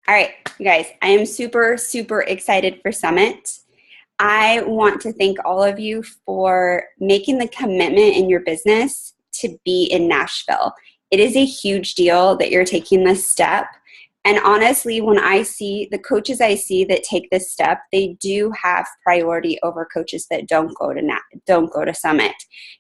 All right, you guys, I am super, super excited for Summit. I want to thank all of you for making the commitment in your business to be in Nashville. It is a huge deal that you're taking this step. And honestly, when I see the coaches I see that take this step, they do have priority over coaches that don't go to Summit,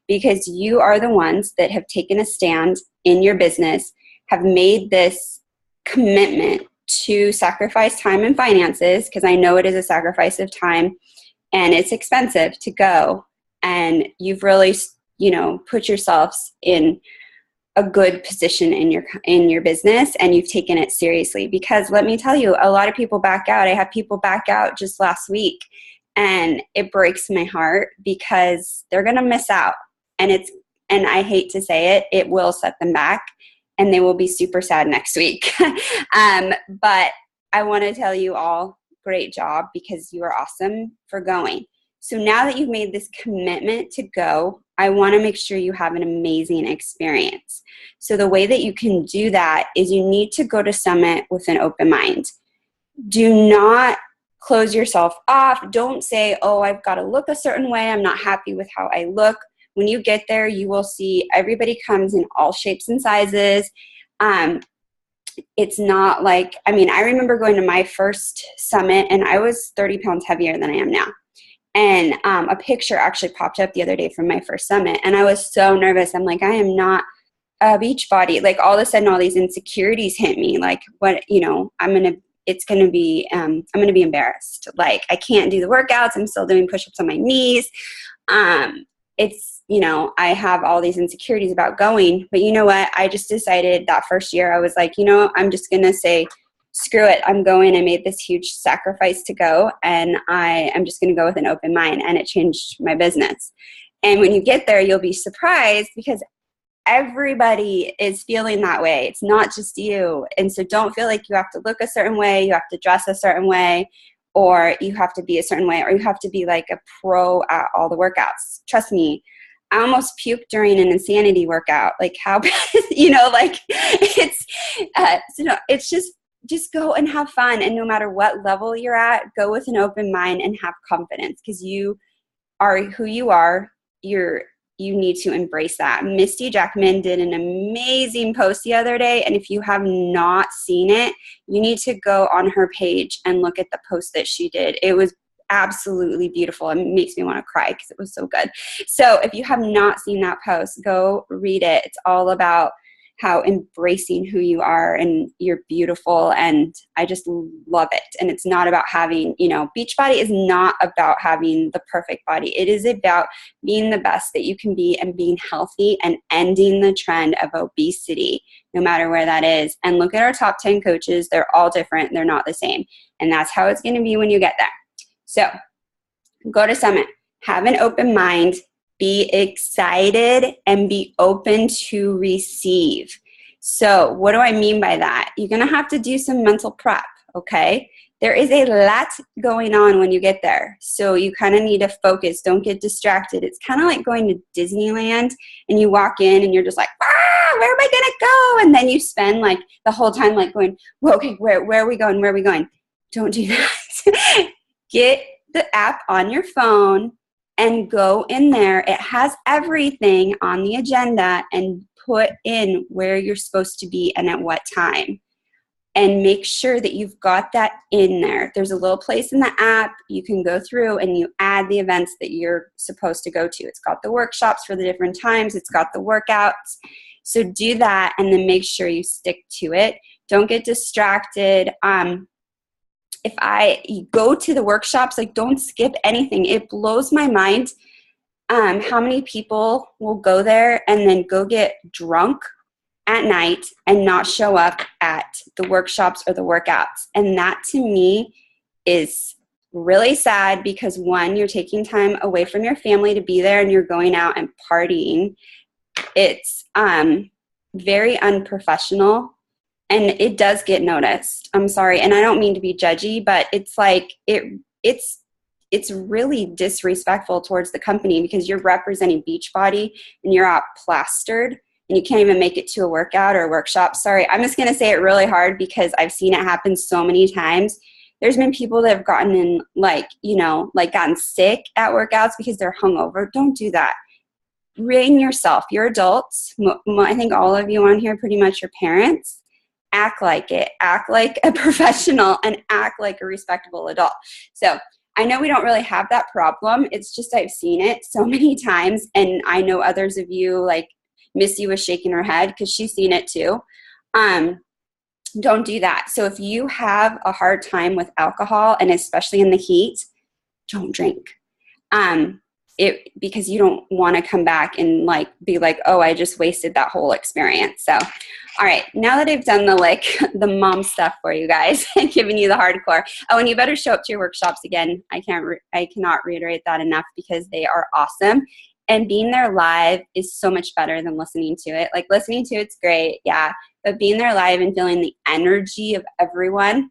because you are the ones that have taken a stand in your business, have made this commitment to sacrifice time and finances, because I know it is a sacrifice of time and it's expensive to go. And you've really, put yourselves in a good position in your business, and you've taken it seriously. Because let me tell you, a lot of people back out. I had people back out just last week, and it breaks my heart because they're going to miss out. And I hate to say it, it will set them back, and they will be super sad next week. But I want to tell you all, great job, because you are awesome for going. So now that you've made this commitment to go, I want to make sure you have an amazing experience. So the way that you can do that is you need to go to Summit with an open mind. Do not close yourself off. Don't say, oh, I've got to look a certain way. I'm not happy with how I look. When you get there, you will see everybody comes in all shapes and sizes. It's not like, I remember going to my first Summit and I was 30 pounds heavier than I am now. And a picture actually popped up the other day from my first Summit, and I was so nervous. I'm like, I am not a beach body. Like, all of a sudden, all these insecurities hit me. Like, what, I'm going to be embarrassed. Like, I can't do the workouts. I'm still doing push-ups on my knees. I have all these insecurities about going. But you know what? I just decided that first year, I was like, I'm just going to say, screw it, I'm going. I made this huge sacrifice to go, and I am just going to go with an open mind, and it changed my business. And when you get there, you'll be surprised because everybody is feeling that way. It's not just you. And so don't feel like you have to look a certain way, you have to dress a certain way, or you have to be a certain way, or you have to be like a pro at all the workouts. Trust me, I almost puked during an insanity workout. Like, how bad, it's just go and have fun. And no matter what level you're at, go with an open mind and have confidence, because you are who you are. You need to embrace that. Misty Jackman did an amazing post the other day, and if you have not seen it, you need to go on her page and look at the post that she did. It was absolutely beautiful. It makes me want to cry because it was so good. So if you have not seen that post, go read it. It's all about how embracing who you are, and you're beautiful, and I just love it. And it's not about having, Beachbody is not about having the perfect body. It is about being the best that you can be and being healthy and ending the trend of obesity, no matter where that is. And look at our top 10 coaches. They're all different. They're not the same. And that's how it's going to be when you get there. So go to Summit, have an open mind, be excited, and be open to receive. So what do I mean by that? You're going to have to do some mental prep, okay? There is a lot going on when you get there. So you kind of need to focus. Don't get distracted. It's kind of like going to Disneyland, and you walk in and you're just like, where am I going to go? And then you spend like the whole time like going, well, okay, where are we going? Where are we going? Don't do that. Get the app on your phone and go in there. It has everything on the agenda, and put in where you're supposed to be and at what time. And make sure that you've got that in there. There's a little place in the app you can go through and you add the events that you're supposed to go to. It's got the workshops for the different times. It's got the workouts. So do that, and then make sure you stick to it. Don't get distracted. If I go to the workshops, like, don't skip anything. It blows my mind how many people will go there and then go get drunk at night and not show up at the workshops or the workouts. And that to me is really sad, because one, you're taking time away from your family to be there and you're going out and partying. It's very unprofessional. And it does get noticed. I'm sorry. And I don't mean to be judgy, but it's like it's really disrespectful towards the company, because you're representing Beachbody and you're out plastered. and you can't even make it to a workout or a workshop. Sorry, I'm just going to say it really hard because I've seen it happen so many times. There's been people that have gotten in, like, gotten sick at workouts because they're hungover. Don't do that. Rein yourself. You're adults. I think all of you on here pretty much are parents. Act like it. Act like a professional and act like a respectable adult. So I know we don't really have that problem. It's just I've seen it so many times, and I know others of you, like Missy was shaking her head because she's seen it too. Don't do that. So if you have a hard time with alcohol, and especially in the heat, don't drink. Because you don't want to come back and like be like, oh, I just wasted that whole experience. So, all right, now that I've done the mom stuff for you guys and given you the hardcore, oh, and you better show up to your workshops again. I cannot reiterate that enough because they are awesome. And being there live is so much better than listening to it. Like listening to it's great, yeah, but being there live and feeling the energy of everyone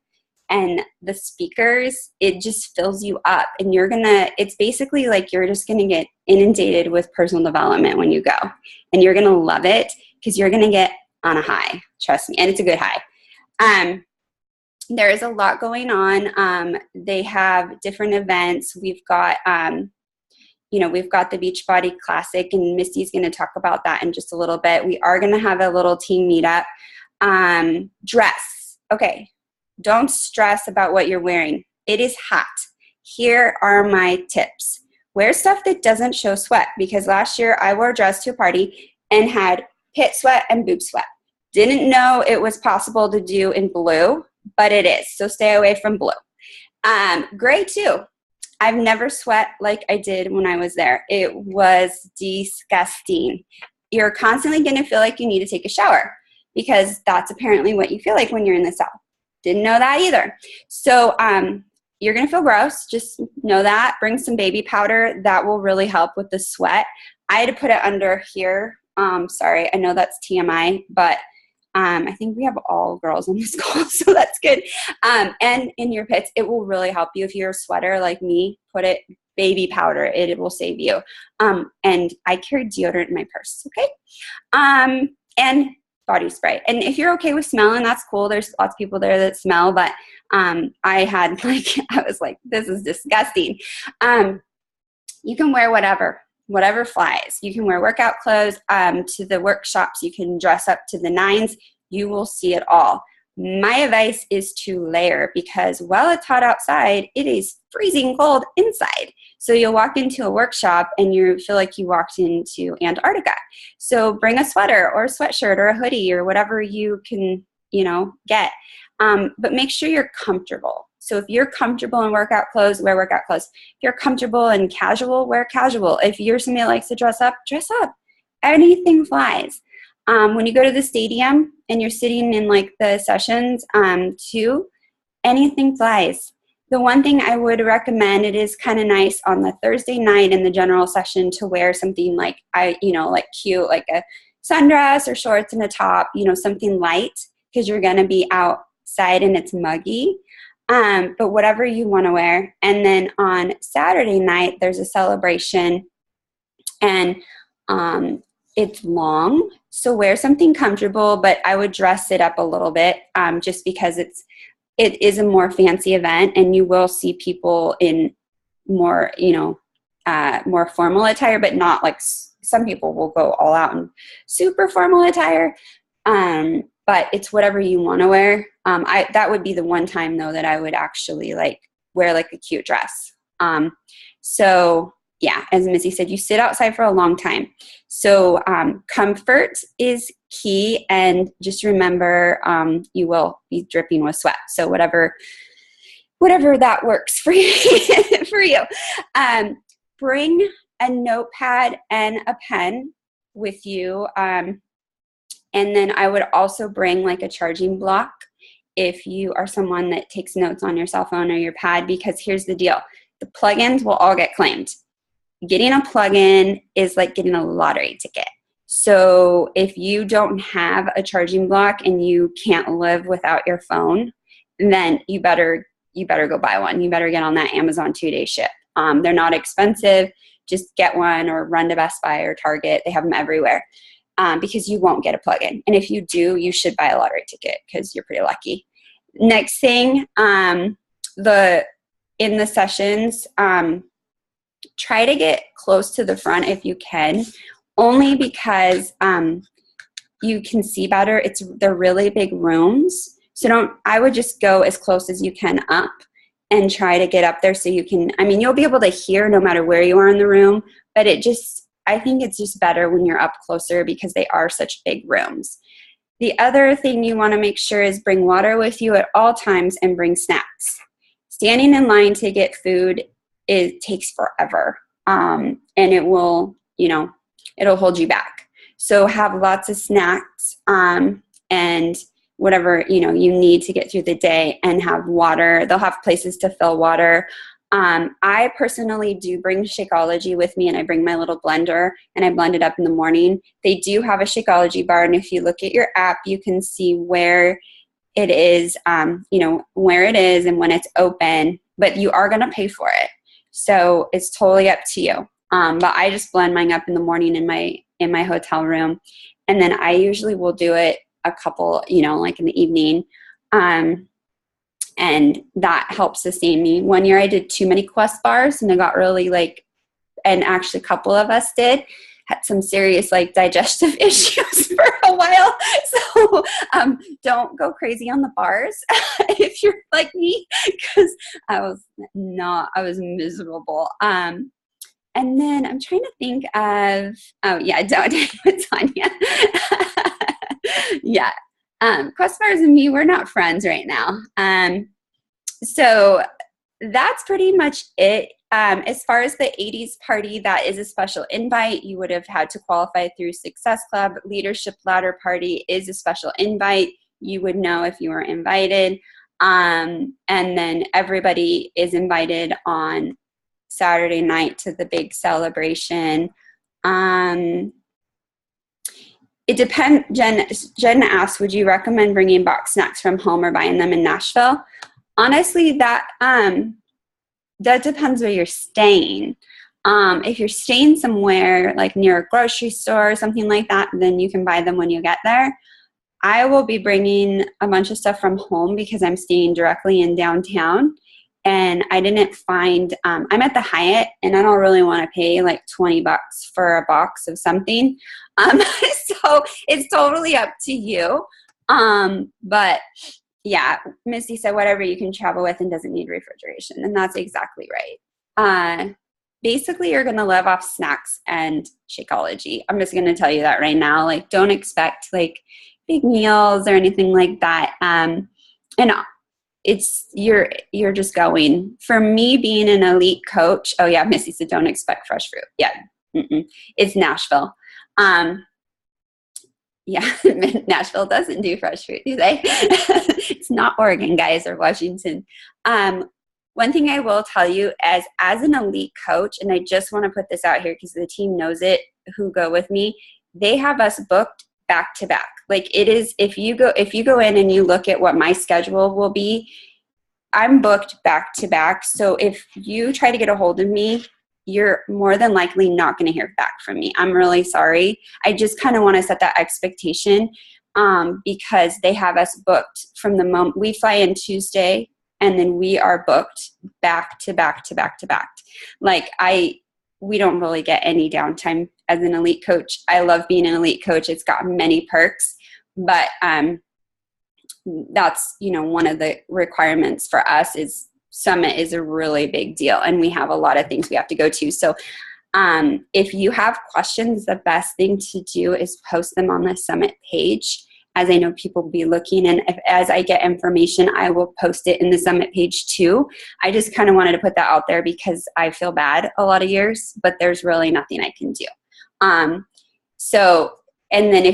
and the speakers, it just fills you up. And it's basically like you're just gonna get inundated with personal development when you go. And you're gonna love it because you're gonna get on a high, trust me, and it's a good high. There is a lot going on. They have different events. We've got we've got the Beachbody Classic, and Misty's going to talk about that in just a little bit. We are going to have a little team meetup. Dress. Okay. Don't stress about what you're wearing. It is hot. Here are my tips. Wear stuff that doesn't show sweat, because last year I wore a dress to a party and had pit sweat and boob sweat. Didn't know it was possible to do in blue, but it is. So stay away from blue. Gray too. I've never sweat like I did when I was there. It was disgusting. You're constantly going to feel like you need to take a shower because that's apparently what you feel like when you're in the South. Didn't know that either. So you're going to feel gross. Just know that. Bring some baby powder. That will really help with the sweat. I had to put it under here. Sorry, I know that's TMI, but I think we have all girls on this call, so that's good. And in your pits, it will really help you. If you're a sweater like me, put it baby powder. It will save you. And I carry deodorant in my purse, okay? And body spray. And if you're okay with smelling, that's cool. There's lots of people there that smell, but I was like, this is disgusting. You can wear whatever flies. You can wear workout clothes to the workshops. You can dress up to the nines. You will see it all. My advice is to layer, because while it's hot outside, it is freezing cold inside. So you'll walk into a workshop and you feel like you walked into Antarctica. So bring a sweater or a sweatshirt or a hoodie or whatever you can, get. But make sure you're comfortable. So if you're comfortable in workout clothes, wear workout clothes. If you're comfortable in casual, wear casual. If you're somebody that likes to dress up, dress up. Anything flies. When you go to the stadium and you're sitting in like the sessions too, anything flies. The one thing I would recommend, it is kind of nice on the Thursday night in the general session to wear something like cute, like a sundress or shorts and a top, something light, because you're going to be outside and it's muggy. But whatever you want to wear. And then on Saturday night, there's a celebration, and it's long. So wear something comfortable, but I would dress it up a little bit just because it is a more fancy event, and you will see people in more, more formal attire, but not like some people will go all out in super formal attire. But it's whatever you want to wear. That would be the one time though that I would actually wear like a cute dress. So yeah, as Missy said, you sit outside for a long time. So comfort is key, and just remember you will be dripping with sweat. So whatever that works for you, bring a notepad and a pen with you. And then I would also bring like a charging block if you are someone that takes notes on your cell phone or your pad, because here's the deal. The plugins will all get claimed. Getting a plug-in is like getting a lottery ticket. So if you don't have a charging block and you can't live without your phone, then you better go buy one. You better get on that Amazon 2-day ship. They're not expensive. Just get one or run to Best Buy or Target. They have them everywhere. because you won't get a plug-in. And if you do, you should buy a lottery ticket because you're pretty lucky. Next thing, in the sessions, try to get close to the front if you can, only because you can see better. They're really big rooms. So I would just go as close as you can up and try to get up there so you can, you'll be able to hear no matter where you are in the room, but I think it's just better when you're up closer because they are such big rooms. The other thing you want to make sure is bring water with you at all times and bring snacks. Standing in line to get food, it takes forever, and it will, it'll hold you back. So have lots of snacks and whatever, you need to get through the day, and have water. They'll have places to fill water. I personally do bring Shakeology with me, and I bring my little blender and I blend it up in the morning. They do have a Shakeology bar, and if you look at your app, you can see where it is, where it is and when it's open, but you are going to pay for it. So it's totally up to you. But I just blend mine up in the morning in my hotel room. And then I usually will do it a couple, like in the evening. And that helps sustain me. One year I did too many Quest bars, and I got really and actually a couple of us had some serious digestive issues for a while. So don't go crazy on the bars if you're like me, because I was miserable. And then I'm trying to think of, don't with Tanya. Yeah. Quest bars and me, we're not friends right now. So that's pretty much it. As far as the 80s party, that is a special invite. You would have had to qualify through Success Club. Leadership Ladder Party is a special invite. You would know if you were invited. And then everybody is invited on Saturday night to the big celebration. It depends. Jen asked, would you recommend bringing box snacks from home or buying them in Nashville? Honestly, that depends where you're staying. If you're staying somewhere like near a grocery store or something like that, then you can buy them when you get there. I will be bringing a bunch of stuff from home because I'm staying directly in downtown. And I didn't find, I'm at the Hyatt, and I don't really want to pay like $20 for a box of something. So it's totally up to you. But yeah, Misty said whatever you can travel with and doesn't need refrigeration. And that's exactly right. Basically, you're going to live off snacks and Shakeology. I'm just going to tell you that right now. Don't expect big meals or anything like that. And you're just going. For me, being an elite coach, oh yeah, Missy said don't expect fresh fruit. Yeah, it's Nashville. Yeah, Nashville doesn't do fresh fruit, do they? It's not Oregon, guys, or Washington. One thing I will tell you as an elite coach, and I just want to put this out here because the team knows it, who go with me, they have us booked back to back. It is, if you go in and you look at what my schedule will be, I'm booked back to back. So if you try to get a hold of me, you're more than likely not going to hear back from me. I'm really sorry. I just kind of want to set that expectation because they have us booked from the moment we fly in Tuesday, and then we are booked back to back to back to back. We don't really get any downtime as an elite coach. I love being an elite coach. It's got many perks, but that's, one of the requirements for us is Summit is a really big deal, and we have a lot of things we have to go to. So if you have questions, the best thing to do is post them on the Summit page, as I know people will be looking. And as I get information, I will post it in the Summit page too. I just kind of wanted to put that out there because I feel bad a lot of years, but there's really nothing I can do. And then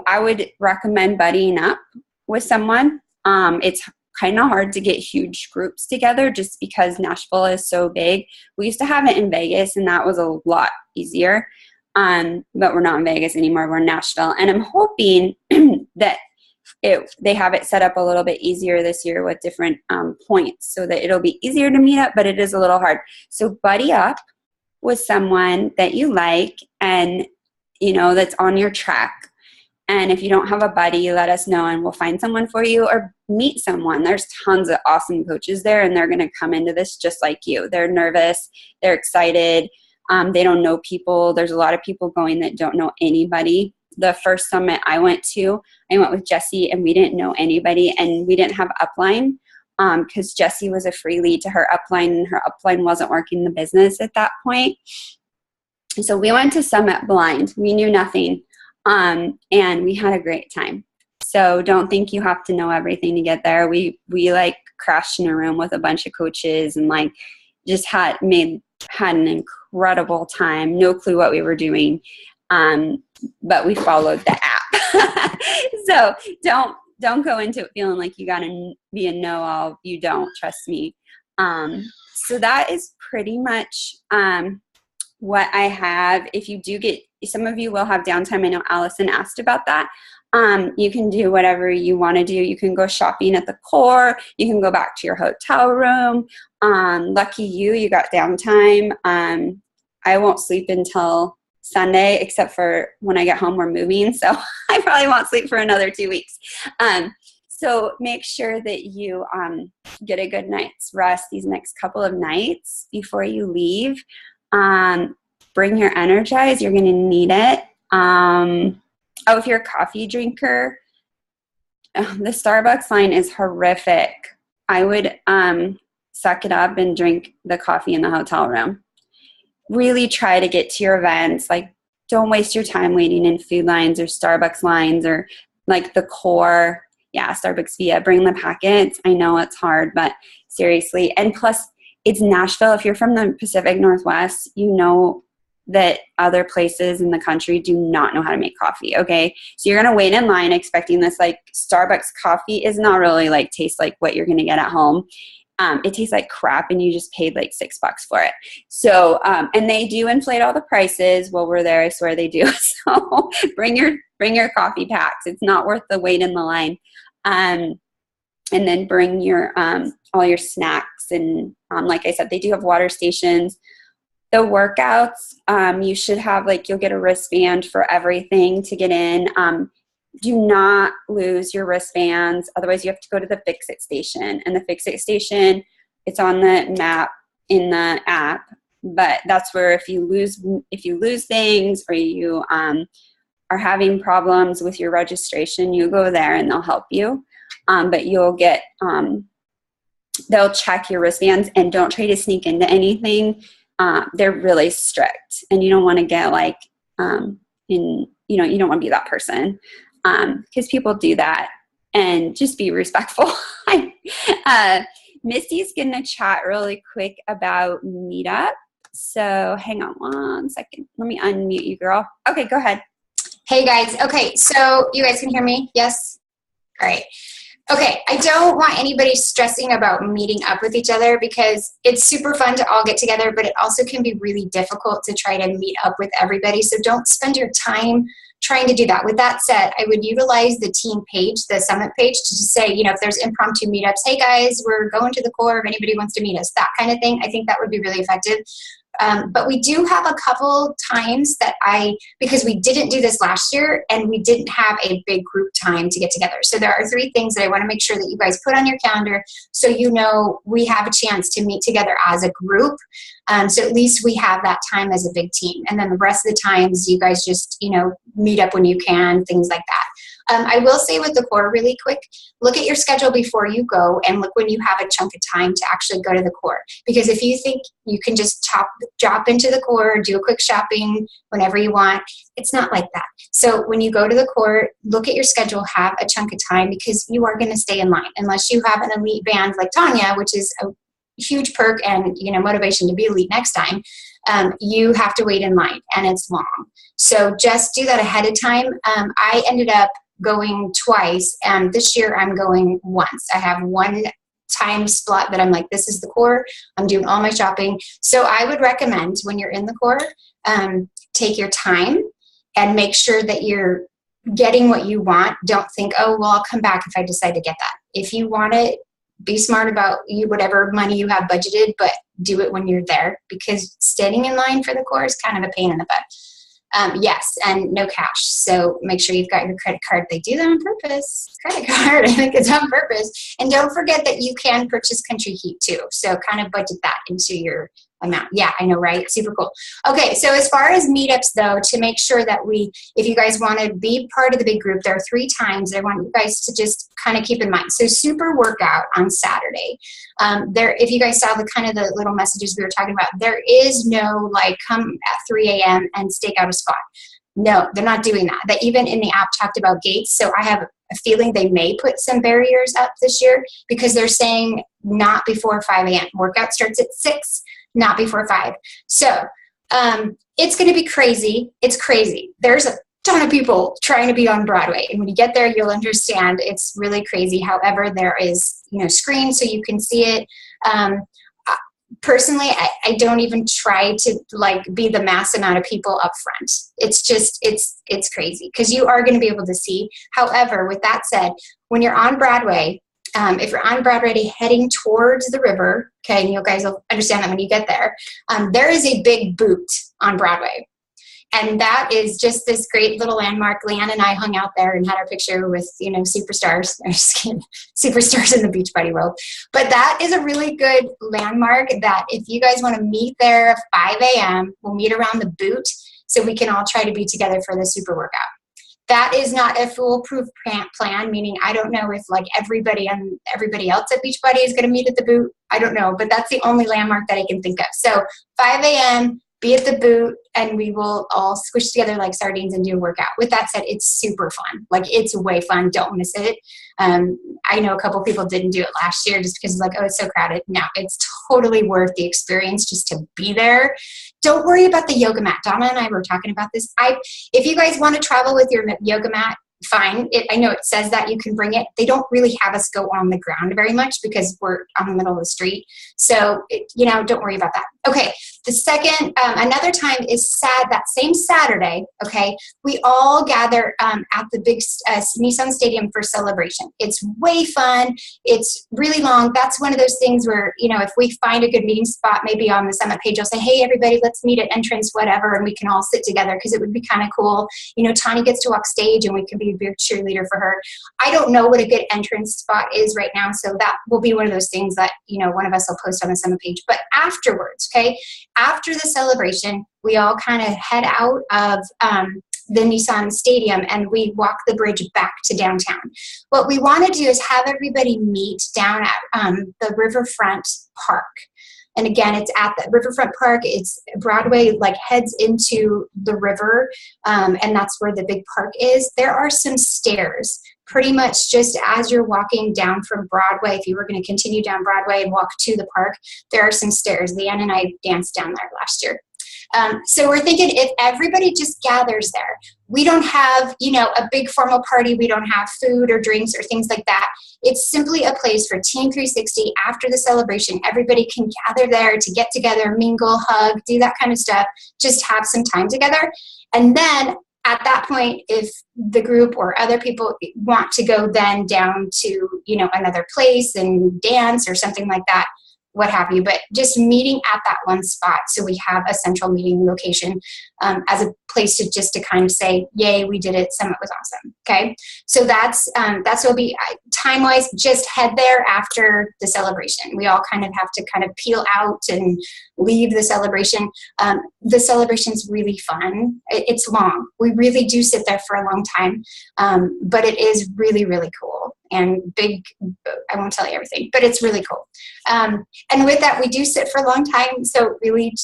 I would recommend buddying up with someone. It's kind of hard to get huge groups together just because Nashville is so big. We used to have it in Vegas, and that was a lot easier. But we're not in Vegas anymore. We're in Nashville. And I'm hoping that they have it set up a little bit easier this year with different points so that it'll be easier to meet up, but it is a little hard. So buddy up with someone that you like and, that's on your track. And if you don't have a buddy, let us know and we'll find someone for you, or meet someone. There's tons of awesome coaches there, and they're going to come into this just like you. They're nervous. They're excited. They don't know people. There's a lot of people going that don't know anybody. The first summit I went with Jessie, and we didn't know anybody, and we didn't have upline because Jessie was a free lead to her upline, and her upline wasn't working the business at that point. So we went to Summit blind. We knew nothing. And we had a great time. So don't think you have to know everything to get there. We like crashed in a room with a bunch of coaches and like just had an incredible time. No clue what we were doing. But we followed the app. So don't go into it feeling like you gotta be a know-all. You don't, trust me. So that is pretty much what I have. If you do get, some of you will have downtime. I know Allison asked about that. You can do whatever you want to do. You can go shopping at the core. You can go back to your hotel room. Lucky you got downtime. I won't sleep until Sunday, except for when I get home, we're moving. So I probably won't sleep for another 2 weeks. So make sure that you get a good night's rest these next couple of nights before you leave. Bring your Energize. You're going to need it. If you're a coffee drinker, the Starbucks line is horrific. I would suck it up and drink the coffee in the hotel room. Really try to get to your events. Like, don't waste your time waiting in food lines or Starbucks lines or like the core. Yeah, Starbucks via. Bring the packets. I know it's hard, but seriously. And plus, it's Nashville. If you're from the Pacific Northwest, you know that other places in the country do not know how to make coffee, okay? So you're going to wait in line expecting this, like, Starbucks coffee is not really, like, taste like what you're going to get at home. It tastes like crap, and you just paid, like, $6 for it. So, and they do inflate all the prices while we're there. I swear they do. So bring your coffee packs. It's not worth the wait in the line. And then bring your all your snacks. And like I said, they do have water stations. The workouts, you should have, like, you'll get a wristband for everything to get in. Do not lose your wristbands. Otherwise, you have to go to the Fix-It station. And the Fix-It station, it's on the map in the app. But that's where if you lose things, or you are having problems with your registration, you go there and they'll help you. But you'll get, they'll check your wristbands, and don't try to sneak into anything. They're really strict, and you don't want to get like, you don't want to be that person, because people do that, and just be respectful. Misty's going to chat really quick about Meetup. So hang on one second. Let me unmute you, girl. Okay, go ahead. Hey guys. Okay. So you guys can hear me? Yes. All right. Okay, I don't want anybody stressing about meeting up with each other, because it's super fun to all get together, but it also can be really difficult to try to meet up with everybody. So don't spend your time trying to do that. With that said, I would utilize the team page, the summit page, to just say, if there's impromptu meetups, hey guys, we're going to the core, if anybody wants to meet us, that kind of thing. I think that would be really effective. But we do have a couple times that because we didn't do this last year and we didn't have a big group time to get together. So there are 3 things that I want to make sure that you guys put on your calendar, so we have a chance to meet together as a group. So at least we have that time as a big team. And then the rest of the times you guys just, meet up when you can, things like that. I will say with the core really quick, look at your schedule before you go and look when you have a chunk of time to actually go to the core. Because if you think you can just drop into the core, do a quick shopping whenever you want, it's not like that. So when you go to the core, look at your schedule, have a chunk of time, because you are going to stay in line unless you have an elite band like Tanya, which is a huge perk and motivation to be elite next time. You have to wait in line, and it's long. So just do that ahead of time. I ended up going twice, and this year I'm going once. I have one time slot that I'm like, this is the core. I'm doing all my shopping. So I would recommend when you're in the core, take your time and make sure that you're getting what you want. Don't think, oh, well, I'll come back if I decide to get that. If you want it, be smart about whatever money you have budgeted, but do it when you're there, because standing in line for the core is kind of a pain in the butt. Yes, and no cash. So make sure you've got your credit card. They do that on purpose. Credit card, I think it's on purpose. And don't forget that you can purchase Country Heat too. So kind of budget that into your amount. Yeah, I know, right? Super cool. Okay, so as far as meetups though, to make sure that if you guys want to be part of the big group, there are 3 times that I want you guys to just kind of keep in mind. So super workout on Saturday. If you guys saw the little messages we were talking about, there is no like come at 3 a.m. and stake out a spot. No, they're not doing that. That even in the app talked about gates. So I have a feeling they may put some barriers up this year because they're saying not before 5 a.m. Workout starts at 6, not before 5. So it's going to be crazy. It's crazy. There's a ton of people trying to be on Broadway. And when you get there, you'll understand it's really crazy. However, there is, screens so you can see it. Personally, I don't even try to like be the mass amount of people up front. It's just, it's crazy because you are going to be able to see. However, with that said, when you're on Broadway, if you're on Broadway heading towards the river, okay, and you guys will understand that when you get there, there is a big boot on Broadway. And that is just this great little landmark. Leanne and I hung out there and had our picture with, superstars. I'm just kidding. Superstars in the Beachbody world. But that is a really good landmark that if you guys want to meet there at 5 a.m., we'll meet around the boot so we can all try to be together for the super workout. That is not a foolproof plan, meaning I don't know if like everybody else at Beachbody is going to meet at the boot. I don't know, but that's the only landmark that I can think of. So 5 a.m., be at the boot, and we will all squish together like sardines and do a workout. With that said, it's super fun. Like, it's way fun. Don't miss it. I know a couple people didn't do it last year just because like, oh, it's so crowded. No, it's totally worth the experience just to be there. Don't worry about the yoga mat. Donna and I were talking about this. If you guys want to travel with your yoga mat, fine. I know it says that you can bring it. They don't really have us go on the ground very much because we're on the middle of the street. So, don't worry about that. Okay. The second, another time is that same Saturday, okay, we all gather at the big Nissan Stadium for celebration. It's way fun. It's really long. That's one of those things where, if we find a good meeting spot, maybe on the Summit page, I'll say, hey, everybody, let's meet at entrance, whatever, and we can all sit together because it would be kind of cool. Tanya gets to walk stage and we can be a big cheerleader for her. I don't know what a good entrance spot is right now, so that will be one of those things that, one of us will post on the Summit page. But afterwards, okay, after the celebration, we all kind of head out of the Nissan Stadium and we walk the bridge back to downtown. What we want to do is have everybody meet down at the Riverfront Park. And again, it's at the Riverfront Park. It's Broadway, like heads into the river, and that's where the big park is. There are some stairs pretty much just as you're walking down from Broadway. If you were going to continue down Broadway and walk to the park, there are some stairs. Leanne and I danced down there last year. So we're thinking if everybody just gathers there, we don't have, a big formal party. We don't have food or drinks or things like that. It's simply a place for Team 360 after the celebration. Everybody can gather there to get together, mingle, hug, do that kind of stuff, just have some time together. And then at that point, if the group or other people want to go then down to, another place and dance or something like that, what have you, but just meeting at that one spot so we have a central meeting location as a place to kind of say, yay, we did it, Summit was awesome. Okay, so that's what will be time-wise. Just head there after the celebration. We all kind of have to kind of peel out and leave the celebration. The celebration's really fun. It's long. We really do sit there for a long time, but it is really, really cool and big. I won't tell you everything, but it's really cool. And with that, we do sit for a long time. So really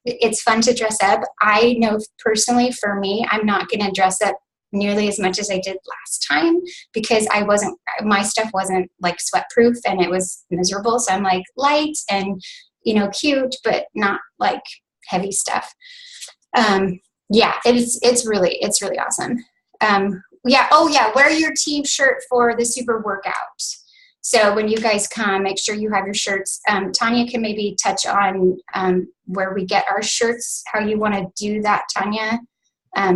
it's fun to dress up. I know personally for me, I'm not going to dress up nearly as much as I did last time because my stuff wasn't like sweat proof and it was miserable. So I'm like light and, cute, but not like heavy stuff. Yeah, it's really awesome. Yeah. Oh yeah. Wear your team shirt for the super workout. So when you guys come, make sure you have your shirts. Tanya can maybe touch on where we get our shirts, how you want to do that, Tanya,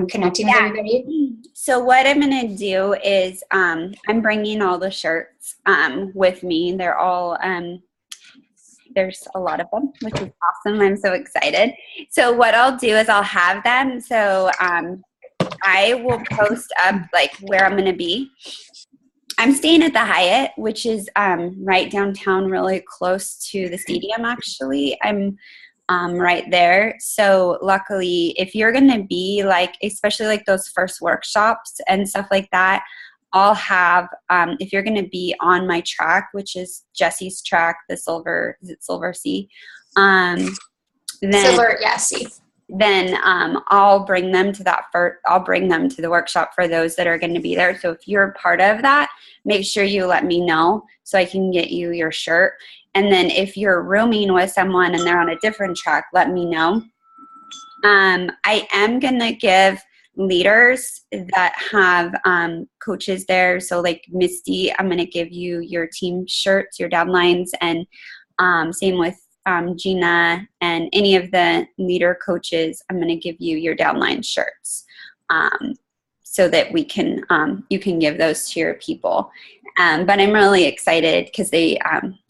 connecting with everybody. So what I'm going to do is I'm bringing all the shirts with me. They're all There's a lot of them, which is awesome. I'm so excited. So what I'll do is I'll have them. So I will post up like where I'm going to be. I'm staying at the Hyatt, which is right downtown, really close to the stadium, actually. I'm right there. So luckily, if you're going to be like, especially like those first workshops and stuff like that, I'll have, if you're going to be on my track, which is Jesse's track, the Silver, is it Silver Sea? Then, Silver, yeah, C. Then I'll bring them to I'll bring them to the workshop for those that are going to be there. So if you're part of that, make sure you let me know so I can get you your shirt. And then if you're rooming with someone and they're on a different track, let me know. I am going to give leaders that have coaches there. So like Misty, I'm going to give you your team shirts, your downlines, and same with Gina and any of the leader coaches, I'm going to give you your downline shirts so that we can you can give those to your people. But I'm really excited because they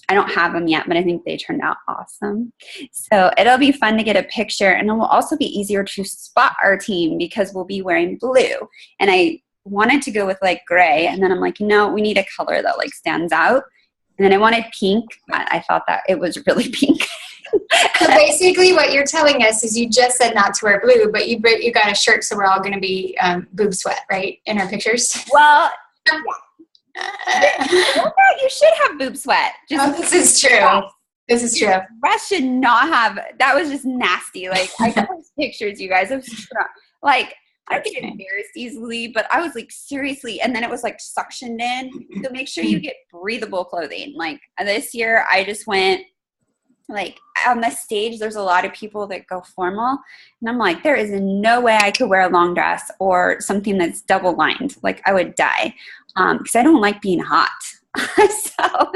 I don't have them yet, but I think they turned out awesome. So it'll be fun to get a picture, and it will also be easier to spot our team because we'll be wearing blue. And I wanted to go with like gray, and then I'm like, no, we need a color that like stands out. And then I wanted pink, but I thought that it was really pink. So basically what you're telling us is you just said not to wear blue, but you got a shirt, so we're all going to be boob sweat, right, in our pictures? Well, you should have boob sweat. This is true. This is true. Russ should not have. That was just nasty. Like, I got those pictures, you guys. Like, I get embarrassed easily, but I was like, seriously. And then it was like suctioned in. So make sure you get breathable clothing. Like this year, I just went like on the stage, there's a lot of people that go formal. And I'm like, there is no way I could wear a long dress or something that's double lined. Like I would die because I don't like being hot. So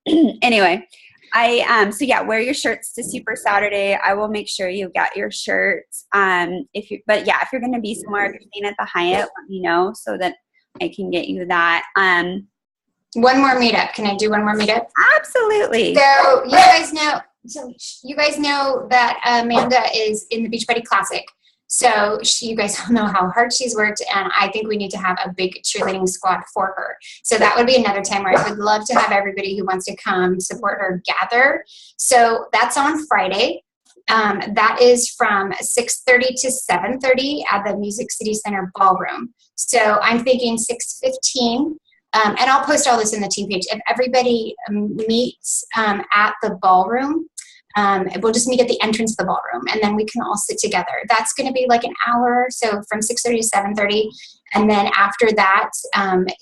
anyway, so yeah, wear your shirts to Super Saturday. I will make sure you get your shirts. If you're going to be somewhere, if you're staying at the Hyatt, let me know so that I can get you that. One more meetup. Can I do one more meetup? Absolutely. So you guys know that Amanda is in the Beachbody Classic. So you guys all know how hard she's worked, and I think we need to have a big cheerleading squad for her. So that would be another time where I would love to have everybody who wants to come support her gather. So that's on Friday. That is from 6:30 to 7:30 at the Music City Center Ballroom. So I'm thinking 6:15. And I'll post all this in the team page. If everybody meets at the ballroom, we'll just meet at the entrance of the ballroom, and then we can all sit together. That's going to be like an hour, so from 6:30 to 7:30. And then after that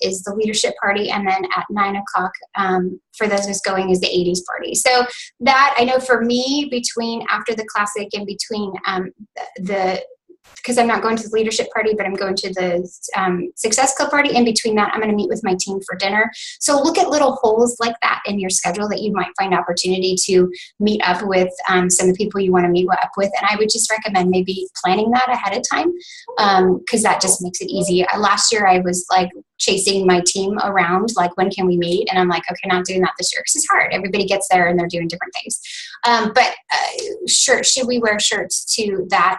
is the leadership party, and then at 9 o'clock, for those of us going, is the 80s party. So that, I know for me, between after the classic and between because I'm not going to the leadership party, but I'm going to the Success Club party. In between that, I'm going to meet with my team for dinner. So look at little holes like that in your schedule that you might find opportunity to meet up with some of the people you want to meet up with. And I would just recommend maybe planning that ahead of time because that just makes it easy. Last year, I was like chasing my team around, like, when can we meet? And I'm like, okay, not doing that this year because it's hard. Everybody gets there and they're doing different things. But should we wear shirts to that?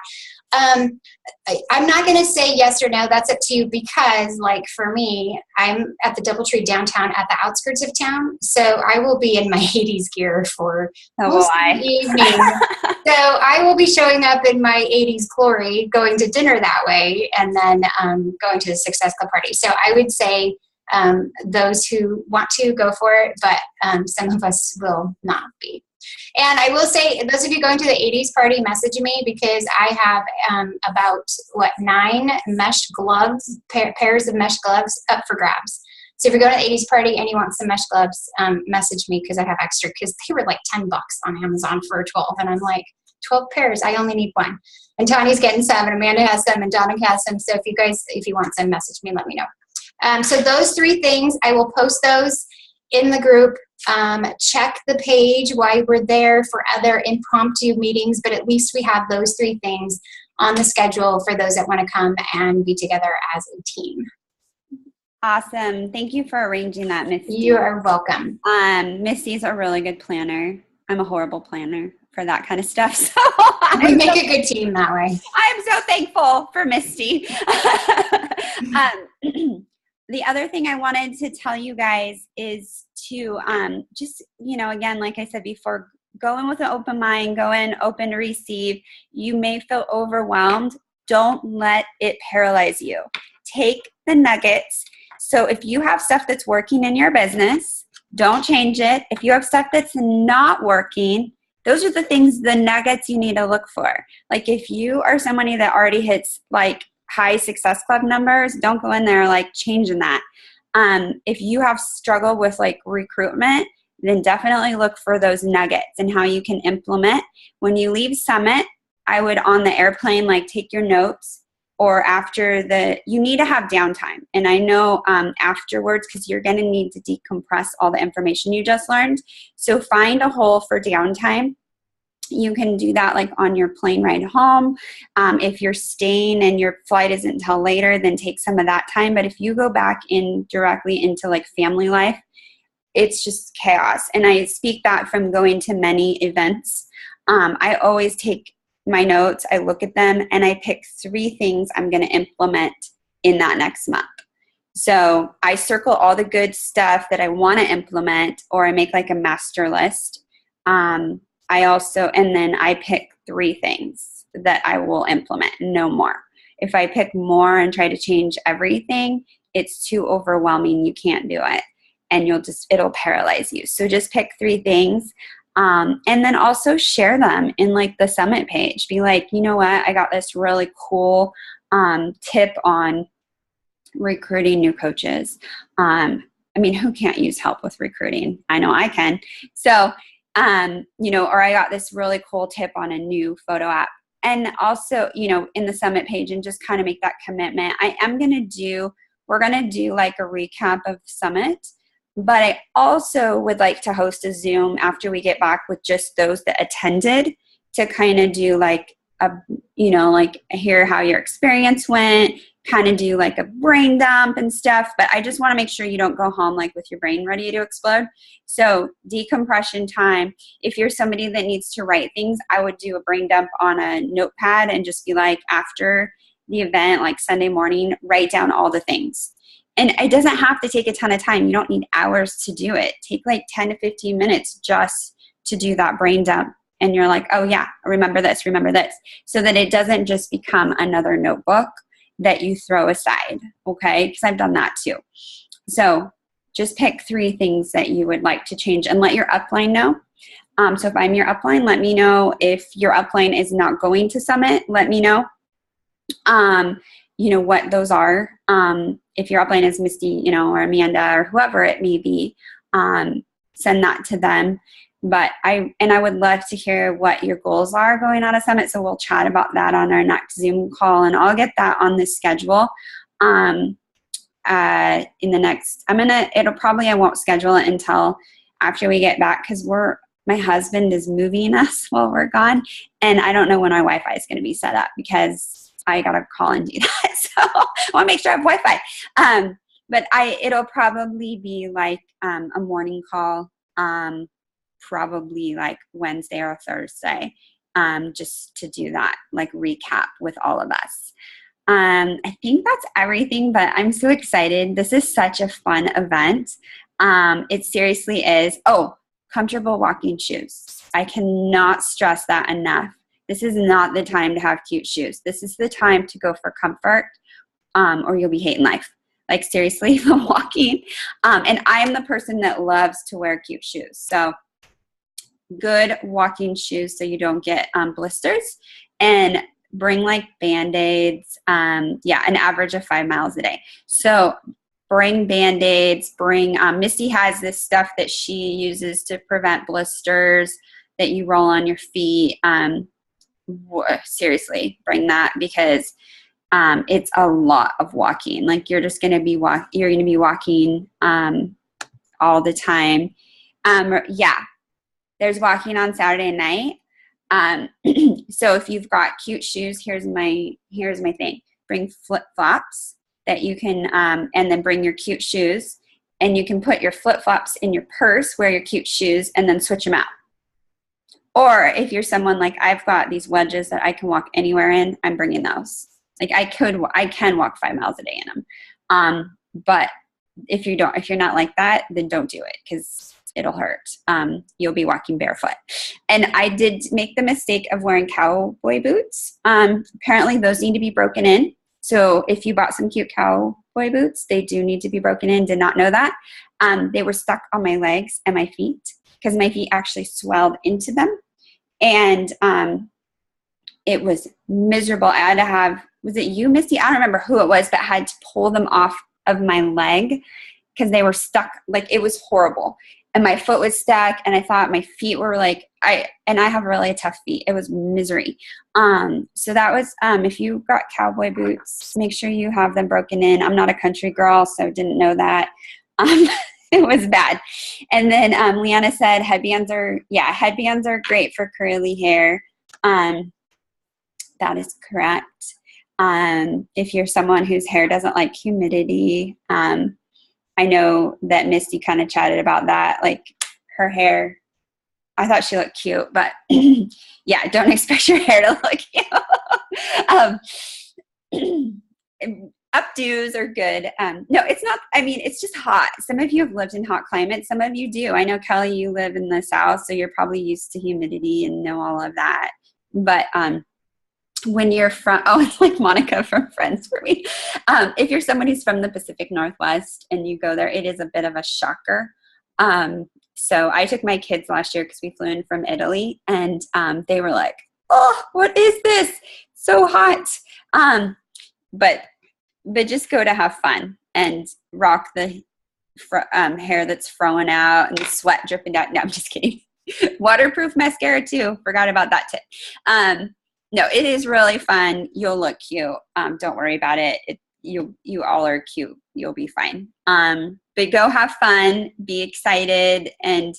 I'm not going to say yes or no. That's up to you because, like, for me, I'm at the Doubletree downtown at the outskirts of town. So I will be in my 80s gear for most of the evening. So I will be showing up in my 80s glory, going to dinner that way, and then going to the Success Club party. So I would say those who want to go for it, but some of us will not be. And I will say, those of you going to the 80s party, message me because I have about 9 mesh gloves, pairs of mesh gloves up for grabs. So if you're going to the 80s party and you want some mesh gloves, message me because I have extra, because they were like $10 on Amazon for 12. And I'm like, 12 pairs, I only need 1. And Tani's getting some, and Amanda has some, and Donna has some. So if you want some, message me, let me know. So those 3 things, I will post those in the group. Check the page while we're there for other impromptu meetings, but at least we have those 3 things on the schedule for those that want to come and be together as a team. Awesome. Thank you for arranging that, Misty. You are welcome. Misty's a really good planner. I'm a horrible planner for that kind of stuff. So we make a good team that way. I'm so thankful for Misty. The other thing I wanted to tell you guys is to just, again, like I said before, go in with an open mind, go in open to receive. You may feel overwhelmed. Don't let it paralyze you. Take the nuggets. So if you have stuff that's working in your business, don't change it. If you have stuff that's not working, those are the things, the nuggets you need to look for. Like if you are somebody that already hits like high Success Club numbers, don't go in there like changing that. If you have struggled with like recruitment, then definitely look for those nuggets and how you can implement. When you leave Summit, I would on the airplane, like take your notes, or after you need to have downtime. And I know afterwards, because you're gonna need to decompress all the information you just learned. So find a hole for downtime. You can do that like on your plane ride home. If you're staying and your flight isn't until later, then take some of that time. But if you go back in directly into like family life, it's just chaos. And I speak that from going to many events. I always take my notes, I look at them, and I pick 3 things I'm going to implement in that next month. So I circle all the good stuff that I want to implement, or I make like a master list. And then I pick 3 things that I will implement, no more. If I pick more and try to change everything, it's too overwhelming. You can't do it. And it'll paralyze you. So just pick 3 things. And then also share them in like the Summit page. Be like, you know what? I got this really cool tip on recruiting new coaches. Who can't use help with recruiting? I know I can. So, or I got this really cool tip on a new photo app. And also, in the Summit page, and just kind of make that commitment. We're going to do like a recap of Summit. But I also would like to host a Zoom after we get back with just those that attended, to kind of do like hear how your experience went, kind of do like a brain dump and stuff. But I just want to make sure you don't go home like with your brain ready to explode. So decompression time. If you're somebody that needs to write things, I would do a brain dump on a notepad and just be like, after the event, like Sunday morning, write down all the things. And it doesn't have to take a ton of time. You don't need hours to do it. Take like 10 to 15 minutes just to do that brain dump. And you're like, oh yeah, remember this, so that it doesn't just become another notebook that you throw aside, okay? Because I've done that too. So just pick 3 things that you would like to change and let your upline know. So if I'm your upline, let me know. If your upline is not going to Summit, let me know. What those are. If your upline is Misty, or Amanda, or whoever it may be, send that to them. But I would love to hear what your goals are going on a Summit. So we'll chat about that on our next Zoom call, and I'll get that on the schedule. In the next, I won't schedule it until after we get back, because my husband is moving us while we're gone, and I don't know when our Wi-Fi is going to be set up, because I got to call and do that. So I want to make sure I have Wi-Fi. But it'll probably be like a morning call, probably like Wednesday or Thursday, just to do that, like recap with all of us. I think that's everything, but I'm so excited. This is such a fun event. It seriously is. Oh, comfortable walking shoes. I cannot stress that enough. This is not the time to have cute shoes. This is the time to go for comfort, or you'll be hating life. Like seriously, the walking. And I'm the person that loves to wear cute shoes. So good walking shoes so you don't get blisters. And bring like Band-Aids. An average of 5 miles a day. So bring Band-Aids. Misty has this stuff that she uses to prevent blisters that you roll on your feet. Seriously, bring that, because it's a lot of walking. Like you're just going to be walking all the time. There's walking on Saturday night. So if you've got cute shoes, here's my thing. Bring flip-flops that you can, and then bring your cute shoes, and you can put your flip-flops in your purse, wear your cute shoes, and then switch them out. Or if you're someone like, I've got these wedges that I can walk anywhere in, I'm bringing those. Like I can walk 5 miles a day in them. But if you're not like that, then don't do it because it'll hurt. You'll be walking barefoot. And I did make the mistake of wearing cowboy boots. Apparently those need to be broken in. So if you bought some cute cowboy boots, they do need to be broken in. Did not know that. They were stuck on my legs and my feet because my feet actually swelled into them. And it was miserable. I had to have, was it you, Misty? I don't remember who it was, but I had to pull them off of my leg because they were stuck. Like it was horrible. And my foot was stuck and I thought my feet were like, I have really tough feet. It was misery. So that was, if you got cowboy boots, make sure you have them broken in. I'm not a country girl, so didn't know that. It was bad. And then Leanna said headbands are great for curly hair. That is correct. If you're someone whose hair doesn't like humidity, I know that Misty kind of chatted about that, like her hair. I thought she looked cute, but yeah, don't expect your hair to look cute. Updos are good. No, it's not. I mean, it's just hot. Some of you have lived in hot climates. Some of you do. I know, Kelly, you live in the South, so you're probably used to humidity and know all of that. But when you're from, it's like Monica from Friends for me. If you're someone who's from the Pacific Northwest and you go there, it is a bit of a shocker. So I took my kids last year because we flew in from Italy, and they were like, "Oh, what is this? So hot!" But just go to have fun and rock the hair that's throwing out and the sweat dripping down. No, I'm just kidding. Waterproof mascara too. Forgot about that tip. No, it is really fun. You'll look cute. Don't worry about it. You all are cute. You'll be fine. But go have fun. Be excited. And,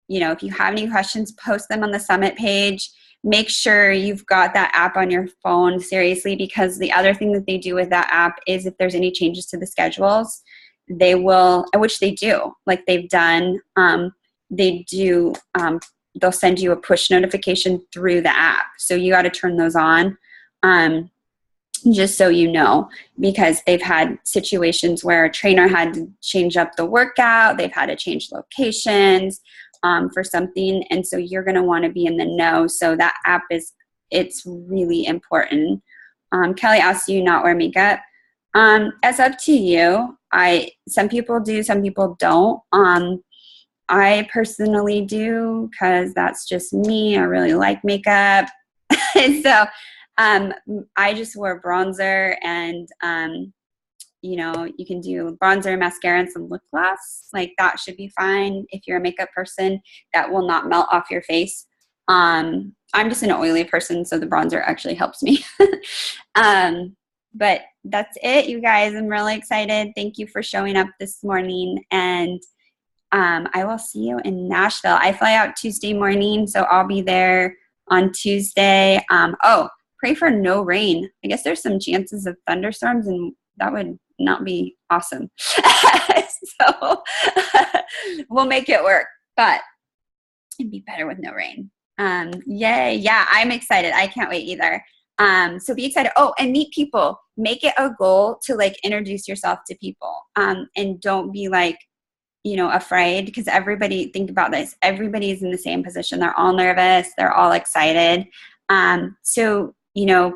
if you have any questions, post them on the Summit page. Make sure you've got that app on your phone, seriously, because the other thing that they do with that app is if there's any changes to the schedules, they will, which they do, like they've done, they'll send you a push notification through the app. So you got to turn those on, just so you know, because they've had situations where a trainer had to change up the workout. They've had to change locations for something. And so you're going to want to be in the know. So that app it's really important. Kelly asked you not wear makeup. It's up to you. Some people do, some people don't. I personally do because that's just me. I really like makeup. So I just wear bronzer and, you can do bronzer, mascara, and some lip gloss. Like that should be fine. If you're a makeup person, that will not melt off your face. I'm just an oily person, so the bronzer actually helps me. But that's it, you guys. I'm really excited. Thank you for showing up this morning. And I will see you in Nashville. I fly out Tuesday morning, so I'll be there on Tuesday. Pray for no rain. I guess there's some chances of thunderstorms, and that would not be awesome. So we'll make it work, but it'd be better with no rain. Yay. Yeah, I'm excited. I can't wait either. So be excited. Oh, and meet people. Make it a goal to introduce yourself to people. And don't be afraid, because think about this. Everybody's in the same position. They're all nervous. They're all excited. So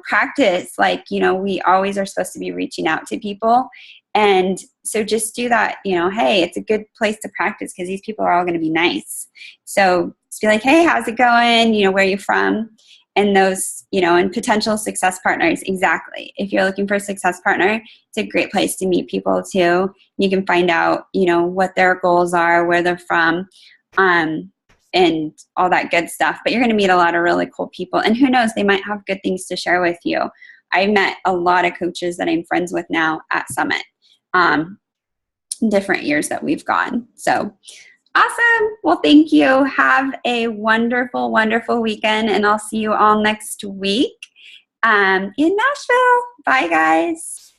practice, we always are supposed to be reaching out to people. And so just do that, hey, it's a good place to practice because these people are all going to be nice. So just be like, hey, how's it going? Where are you from? And those, and potential success partners. Exactly. If you're looking for a success partner, it's a great place to meet people too. You can find out, what their goals are, where they're from, and all that good stuff. But you're going to meet a lot of really cool people. And who knows, they might have good things to share with you. I've met a lot of coaches that I'm friends with now at Summit, different years that we've gone. So awesome. Well, thank you. Have a wonderful, wonderful weekend. And I'll see you all next week in Nashville. Bye, guys.